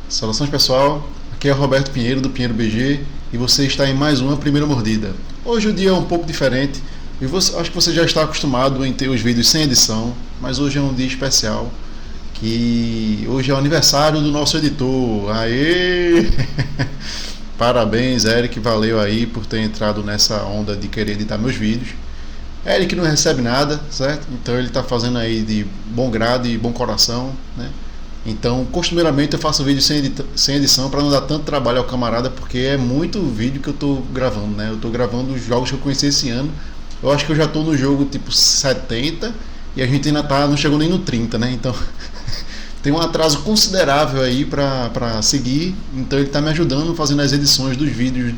Saudações pessoal, aqui é o Roberto Pinheiro do Pinheiro BG e você está em mais uma Primeira Mordida. Hoje o dia é um pouco diferente e acho que você já está acostumado em ter os vídeos sem edição, mas hoje é um dia especial, que hoje é o aniversário do nosso editor. Aê! Parabéns, Eric, valeu aí por ter entrado nessa onda de querer editar meus vídeos. Eric não recebe nada, certo? Então ele está fazendo aí de bom grado e bom coração, né? Então, costumeiramente eu faço vídeo sem edição para não dar tanto trabalho ao camarada, porque é muito vídeo que eu estou gravando, né? Eu estou gravando os jogos que eu conheci esse ano. Eu acho que eu já estou no jogo tipo 70 e a gente ainda não chegou nem no 30, né? Então tem um atraso considerável aí para seguir. Então ele está me ajudando fazendo as edições dos vídeos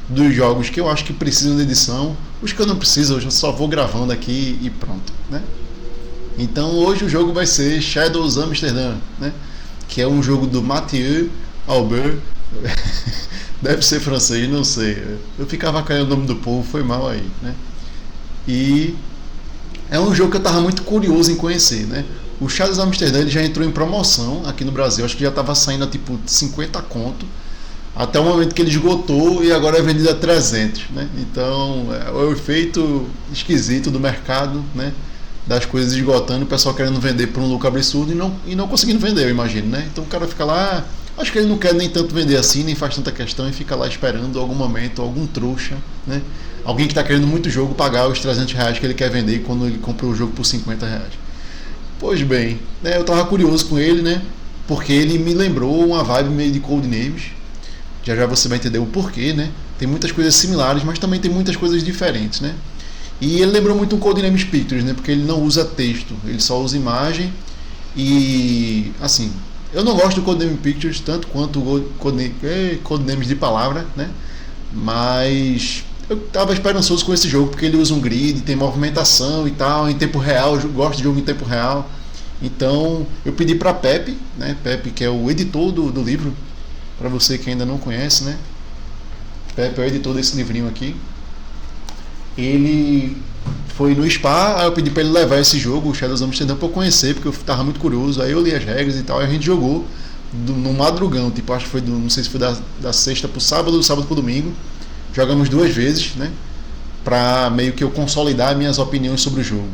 dos jogos que eu acho que precisam de edição. Os que eu não preciso, eu só vou gravando aqui e pronto, né? Então hoje o jogo vai ser Shadows Amsterdam, né? Que é um jogo do Mathieu Albert. Deve ser francês, não sei. Eu ficava caindo o nome do povo, foi mal aí, né? E é um jogo que eu estava muito curioso em conhecer, né? O Shadows Amsterdam ele já entrou em promoção aqui no Brasil, acho que já estava saindo a tipo 50 conto, até o momento que ele esgotou e agora é vendido a 300, né? Então é o efeito esquisito do mercado, né? Das coisas esgotando, o pessoal querendo vender por um lucro absurdo e não conseguindo vender, eu imagino, né? Então o cara fica lá, acho que ele não quer nem tanto vender assim, nem faz tanta questão e fica lá esperando algum momento, algum trouxa, né? Alguém que está querendo muito jogo pagar os 300 reais que ele quer vender quando ele comprou o jogo por 50 reais. Pois bem, né, eu tava curioso com ele, né? Porque ele me lembrou uma vibe meio de Codenames. Já já você vai entender o porquê, né? Tem muitas coisas similares, mas também tem muitas coisas diferentes, né? E ele lembrou muito um Codenames Pictures, né? Porque ele não usa texto, ele só usa imagem. E assim, eu não gosto do Codenames Pictures tanto quanto o Codenames de palavra, né? Mas eu tava esperançoso com esse jogo porque ele usa um grid, tem movimentação e tal, em tempo real, eu gosto de jogo em tempo real. Então eu pedi para Pepe, né? Pepe, que é o editor do livro, para você que ainda não conhece, né? Pepe é o editor desse livrinho aqui. Ele foi no Spa, aí eu pedi para ele levar esse jogo, o Shadows Amsterdam, para eu conhecer, porque eu estava muito curioso. Aí eu li as regras e tal, e a gente jogou no madrugão, tipo, acho que foi não sei se foi da sexta pro sábado, do sábado pro domingo. Jogamos 2 vezes, né? Pra meio que eu consolidar minhas opiniões sobre o jogo.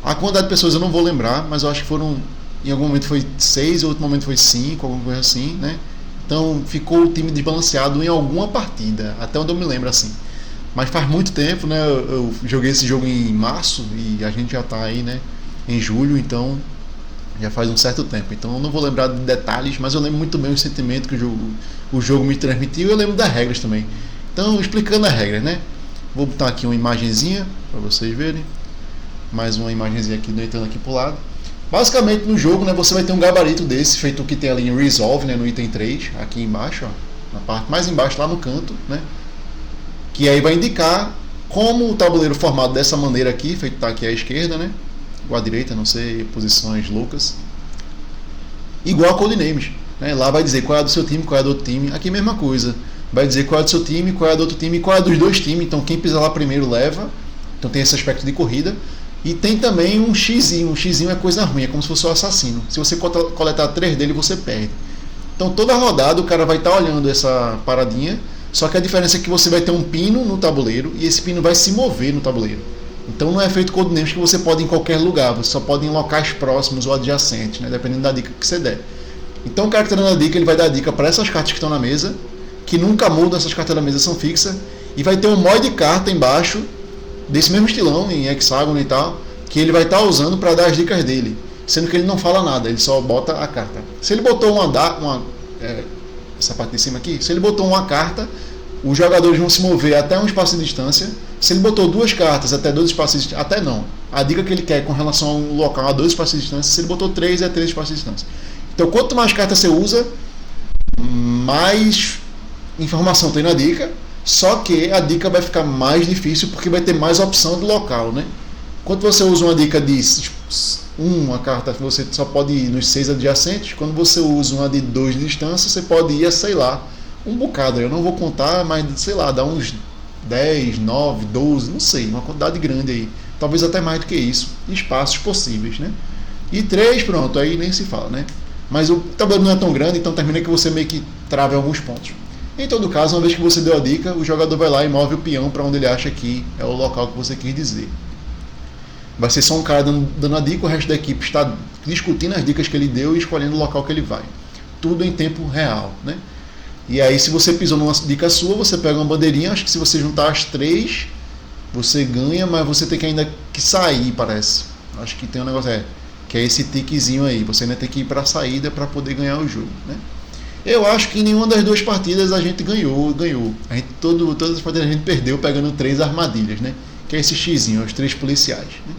A quantidade de pessoas eu não vou lembrar, mas eu acho que foram, em algum momento foi 6, em outro momento foi 5, alguma coisa assim, né? Então ficou o time desbalanceado em alguma partida, até onde eu me lembro assim. Mas faz muito tempo, né? Eu joguei esse jogo em março e a gente já tá aí, né? Em julho, então já faz um certo tempo. Então eu não vou lembrar de detalhes, mas eu lembro muito bem o sentimento que o jogo me transmitiu e eu lembro das regras também. Então, explicando as regras, né? Vou botar aqui uma imagenzinha para vocês verem. Mais uma imagenzinha aqui, entrando aqui pro lado. Basicamente, no jogo, né, você vai ter um gabarito desse, feito o que tem ali em Resolve, né, no item 3, aqui embaixo, ó, na parte mais embaixo, lá no canto, né? Que aí vai indicar como o tabuleiro formado dessa maneira aqui, feito tá aqui à esquerda, né? Ou à direita, não sei, posições loucas. Igual a Codenames, né? Lá vai dizer qual é a do seu time, qual é a do outro time. Aqui mesma coisa. Vai dizer qual é do seu time, qual é do outro time e qual é dos dois times. Então quem pisar lá primeiro leva. Então tem esse aspecto de corrida. E tem também um xizinho. Um xizinho é coisa ruim, é como se fosse o assassino. Se você coletar 3 dele, você perde. Então toda rodada o cara vai estar olhando essa paradinha. Só que a diferença é que você vai ter um pino no tabuleiro e esse pino vai se mover no tabuleiro. Então não é feito Codenames que você pode ir em qualquer lugar. Você só pode ir em locais próximos ou adjacentes, né? Dependendo da dica que você der. Então o cara que está dando a dica, ele vai dar a dica para essas cartas que estão na mesa, que nunca mudam, essas cartas da mesa são fixas, e vai ter um mod de carta embaixo, desse mesmo estilão, em hexágono e tal, que ele vai estar usando para dar as dicas dele, sendo que ele não fala nada, ele só bota a carta. Se ele botou essa parte de cima aqui, se ele botou uma carta, os jogadores vão se mover até um espaço de distância. Se ele botou 2 cartas até 2 espaços de distância, até não, a dica que ele quer com relação a um local a 2 espaços de distância, se ele botou 3 é 3 espaços de distância. Então quanto mais cartas você usa, mais informação tem na dica, só que a dica vai ficar mais difícil porque vai ter mais opção de local, né? Quando você usa uma dica de uma carta, você só pode ir nos 6 adjacentes. Quando você usa uma de 2 de distância, você pode ir a, sei lá, um bocado. Eu não vou contar, mas sei lá, dá uns 10, 9, 12, não sei, uma quantidade grande aí. Talvez até mais do que isso, espaços possíveis, né? E 3, pronto, aí nem se fala, né? Mas o tabuleiro não é tão grande, então termina que você meio que trava alguns pontos. Em todo caso, uma vez que você deu a dica, o jogador vai lá e move o peão para onde ele acha que é o local que você quis dizer. Vai ser só um cara dando a dica, o resto da equipe está discutindo as dicas que ele deu e escolhendo o local que ele vai. Tudo em tempo real, né? E aí, se você pisou numa dica sua, você pega uma bandeirinha. Acho que se você juntar as 3, você ganha, mas você tem que ainda que sair, parece. Acho que tem um negócio que é esse tiquezinho aí. Você ainda tem que ir para a saída para poder ganhar o jogo, né? Eu acho que em nenhuma das 2 partidas a gente ganhou. Todas as partidas a gente perdeu pegando 3 armadilhas, né? Que é esse xizinho, os 3 policiais, né?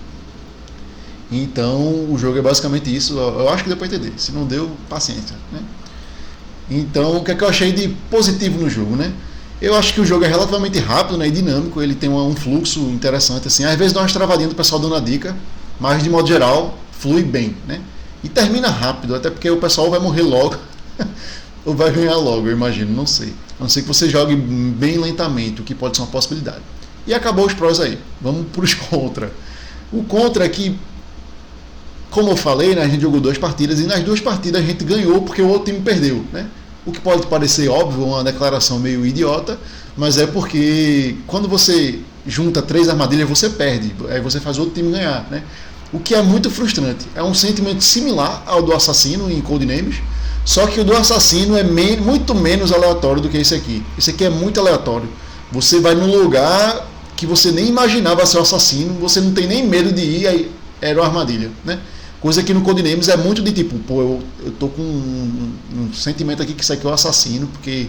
Então o jogo é basicamente isso. Eu acho que deu para entender. Se não deu, paciência, né? Então o que é que eu achei de positivo no jogo, né? Eu acho que o jogo é relativamente rápido, né, e dinâmico. Ele tem um fluxo interessante, assim. Às vezes dá umas travadinhas do pessoal dando a dica, mas de modo geral flui bem, né? E termina rápido, até porque o pessoal vai morrer logo ou vai ganhar logo, eu imagino, não sei. A não ser que você jogue bem lentamente, o que pode ser uma possibilidade. E acabou os prós aí. Vamos para os contra. O contra é que, como eu falei, né, a gente jogou 2 partidas e nas 2 partidas a gente ganhou porque o outro time perdeu, né? O que pode parecer óbvio, uma declaração meio idiota, mas é porque quando você junta 3 armadilhas você perde, aí você faz outro time ganhar, né? O que é muito frustrante. É um sentimento similar ao do assassino em Codenames, só que o do assassino é muito menos aleatório do que esse aqui. Esse aqui é muito aleatório. Você vai num lugar que você nem imaginava ser o assassino, você não tem nem medo de ir, aí era uma armadilha, né? Coisa que no Codenames é muito de tipo, pô, eu tô com um sentimento aqui que isso aqui é o assassino, porque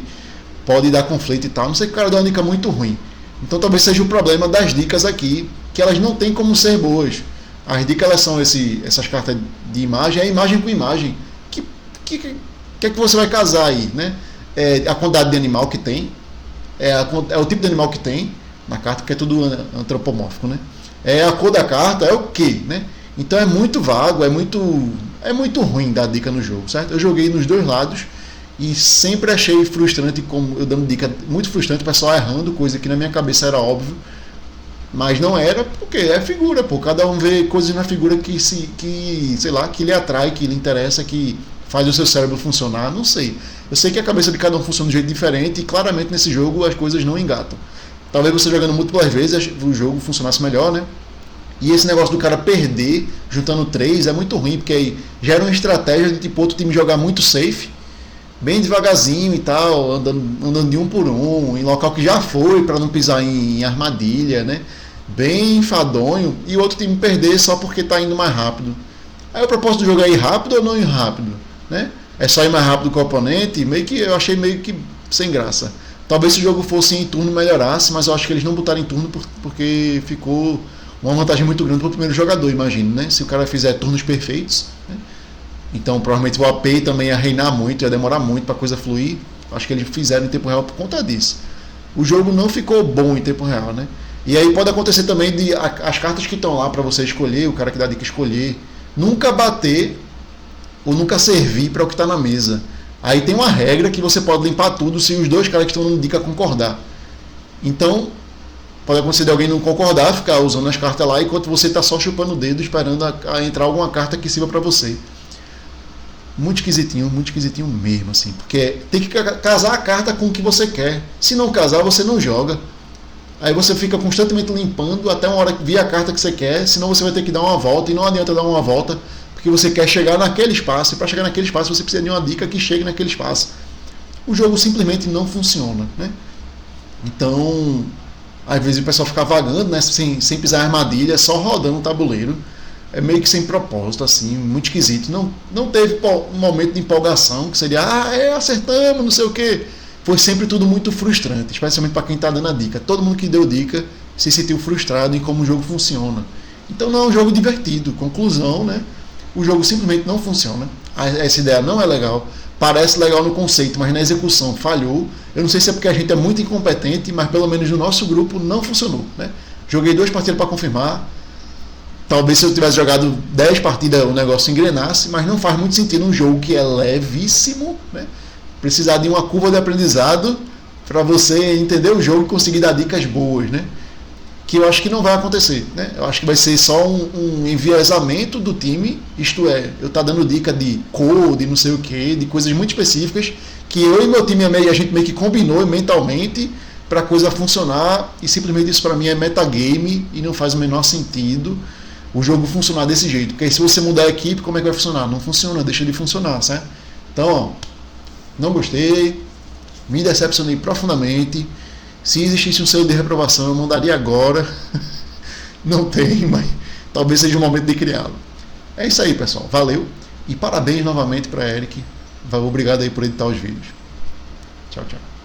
pode dar conflito e tal. Não sei que o cara dá uma dica muito ruim. Então talvez seja o problema das dicas aqui, que elas não têm como ser boas. As dicas elas são essas cartas de imagem, é imagem com imagem. Que é que você vai casar aí, né? É a quantidade de animal que tem, é o tipo de animal que tem na carta, porque é tudo antropomórfico, né? É a cor da carta, é o que, né? Então é muito vago, é muito ruim dar dica no jogo, certo? Eu joguei nos 2 lados e sempre achei frustrante, como eu dando dica, muito frustrante, o pessoal errando, coisa que na minha cabeça era óbvio, mas não era, porque é figura, pô. Cada um vê coisas na figura que sei lá, que lhe atrai, que lhe interessa, que faz o seu cérebro funcionar, não sei. Eu sei que a cabeça de cada um funciona de um jeito diferente e claramente nesse jogo as coisas não engatam. Talvez você jogando múltiplas vezes o jogo funcionasse melhor, né? E esse negócio do cara perder juntando 3 é muito ruim, porque aí gera uma estratégia de tipo outro time jogar muito safe, bem devagarzinho e tal, andando de um por um, em local que já foi, para não pisar em armadilha, né? Bem enfadonho, e o outro time perder só porque está indo mais rápido. Aí o propósito do jogo é ir rápido ou não ir rápido, né? É só ir mais rápido que o oponente, eu achei meio que sem graça. Talvez se o jogo fosse em turno melhorasse, mas eu acho que eles não botaram em turno porque ficou uma vantagem muito grande para o primeiro jogador, imagino, né? Se o cara fizer turnos perfeitos, né? Então provavelmente o AP também ia reinar muito, ia demorar muito para a coisa fluir. Acho que eles fizeram em tempo real por conta disso. O jogo não ficou bom em tempo real, né? E aí pode acontecer também de as cartas que estão lá para você escolher, o cara que dá dica escolher, nunca bater ou nunca servir para o que está na mesa. Aí tem uma regra que você pode limpar tudo se os 2 caras que estão dando dica concordar. Então pode acontecer de alguém não concordar, ficar usando as cartas lá enquanto você está só chupando o dedo esperando a entrar alguma carta que sirva para você. Muito esquisitinho mesmo, assim. Porque tem que casar a carta com o que você quer. Se não casar, você não joga. Aí você fica constantemente limpando até uma hora que vir a carta que você quer, senão você vai ter que dar uma volta, e não adianta dar uma volta, porque você quer chegar naquele espaço, e para chegar naquele espaço você precisa de uma dica que chegue naquele espaço. O jogo simplesmente não funciona, né? Então, às vezes o pessoal fica vagando, né, sem pisar em armadilha, só rodando o tabuleiro. É meio que sem propósito, assim, muito esquisito. Não teve um momento de empolgação, que seria, acertamos, não sei o quê. Foi sempre tudo muito frustrante, especialmente para quem está dando a dica. Todo mundo que deu dica se sentiu frustrado em como o jogo funciona. Então não é um jogo divertido. Conclusão, né? O jogo simplesmente não funciona. Essa ideia não é legal. Parece legal no conceito, mas na execução falhou. Eu não sei se é porque a gente é muito incompetente, mas pelo menos no nosso grupo não funcionou, né? Joguei 2 partidas para confirmar. Talvez se eu tivesse jogado 10 partidas o negócio engrenasse, mas não faz muito sentido um jogo que é levíssimo, né? Precisar de uma curva de aprendizado para você entender o jogo e conseguir dar dicas boas, né? que eu acho que não vai acontecer, né? Eu acho que vai ser só um enviesamento do time, isto é, eu tá dando dica de cor, de não sei o que, de coisas muito específicas, que eu e meu time a gente meio que combinou mentalmente para a coisa funcionar, e simplesmente isso para mim é metagame e não faz o menor sentido o jogo funcionar desse jeito, porque aí se você mudar a equipe, como é que vai funcionar? Não funciona, deixa de funcionar, certo? Então, ó, não gostei, me decepcionei profundamente. Se existisse um selo de reprovação, eu mandaria agora. Não tem, mas talvez seja o momento de criá-lo. É isso aí, pessoal. Valeu. E parabéns novamente para Eric. Obrigado aí por editar os vídeos. Tchau, tchau.